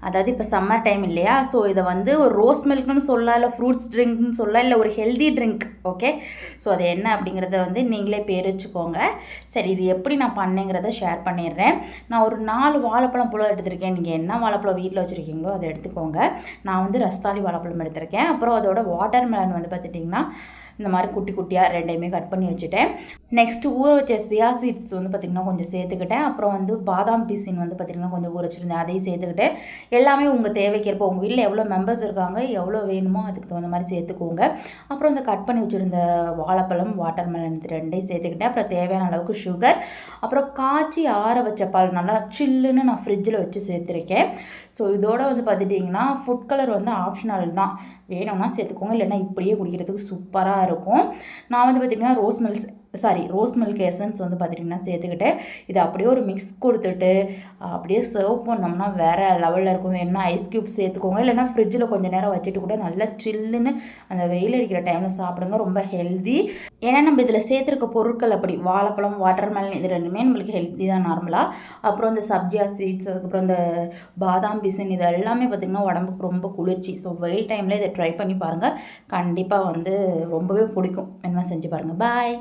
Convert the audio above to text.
அதாவது இப்போ summer time இல்லையா, ஸோ இதை வந்து ஒரு ரோஸ் மில்க்னு சொல்லலாம், இல்லை ஃப்ரூட்ஸ் ட்ரிங்க்னு சொல்லலாம், இல்லை ஒரு ஹெல்தி ட்ரிங்க். ஓகே, ஸோ அது என்ன அப்படிங்கிறத வந்து நீங்களே பேர் வச்சுக்கோங்க. சரி, இது எப்படி நான் பண்ணேங்கிறத ஷேர் பண்ணிடுறேன். நான் ஒரு 4 வாழைப்பழம் போல எடுத்திருக்கேன். நீங்கள் என்ன வாழைப்பழம் வீட்டில் வச்சுருக்கீங்களோ அதை எடுத்துக்கோங்க. நான் வந்து ரஸ்தாளி வாழைப்பழம் எடுத்திருக்கேன். அப்புறம் அதோட வாட்டர் மெலன் வந்து பார்த்துட்டிங்கன்னா இந்த மாதிரி குட்டி குட்டியாக ரெண்டையுமே கட் பண்ணி வச்சுட்டேன். நெக்ஸ்ட்டு ஊற வச்ச சியா சீட்ஸ் வந்து பார்த்திங்கன்னா கொஞ்சம் சேர்த்துக்கிட்டேன். அப்புறம் வந்து பாதாம் பீசின் வந்து பார்த்திங்கன்னா கொஞ்சம் ஊற வச்சுருந்தேன், அதையும் சேர்த்துக்கிட்டேன். எல்லாமே உங்கள் தேவைக்கேற்ப உங்கள் வீட்டில் எவ்வளோ மெம்பர்ஸ் இருக்காங்க, எவ்வளோ வேணுமோ அதுக்கு தகுந்த மாதிரி சேர்த்துக்கோங்க. அப்புறம் இந்த கட் பண்ணி வச்சுருந்த வாழைப்பழம், வாட்டர் மெலன் ரெண்டையும் சேர்த்துக்கிட்டேன். அப்புறம் தேவையான அளவுக்கு சுகர், அப்புறம் காய்ச்சி ஆற வச்ச பால் நல்லா சில்லுன்னு நான் ஃப்ரிட்ஜில் வச்சு சேர்த்துருக்கேன். ஸோ இதோட வந்து பார்த்துட்டிங்கன்னா ஃபுட் கலர் வந்து ஆப்ஷனல் தான், வேணும்னா சேர்த்துக்கோங்க, இல்லைன்னா இப்படியே குடிக்கிறதுக்கு சூப்பராக இருக்கும். நான் வந்து பார்த்திங்கன்னா ரோஸ் மில்க் எசன்ஸ் வந்து பார்த்திங்கன்னா சேர்த்துக்கிட்டேன். இது அப்படியே ஒரு மிக்ஸ் கொடுத்துட்டு அப்படியே சர்வ் பண்ணோம்னா வேறு லெவலில் இருக்கும். வேணும்னா ஐஸ் க்யூப் சேர்த்துக்கோங்க, இல்லைன்னா ஃப்ரிட்ஜில் கொஞ்சம் நேரம் வச்சுட்டு கூட நல்லா சில்லுன்னு அந்த வெயில் அடிக்கிற டைமில் சாப்பிடுங்க. ரொம்ப ஹெல்தி. ஏன்னா நம்ம இதில் சேர்த்துருக்க பொருட்கள் அப்படி வாழைப்பழம், வாட்டர் மெலன் இது ரெண்டுமே நம்மளுக்கு ஹெல்த்தி தான் நார்மலாக. அப்புறம் இந்த சப்ஜியா சீட்ஸ், அதுக்கப்புறம் இந்த பாதாம் பிசின், இது எல்லாமே பார்த்திங்கன்னா உடம்புக்கு ரொம்ப குளிர்ச்சி. ஸோ வெயில் டைமில் இதை ட்ரை பண்ணி பாருங்கள், கண்டிப்பாக வந்து ரொம்பவே பிடிக்கும். வேணுமா செஞ்சு பாருங்கள். பாய்.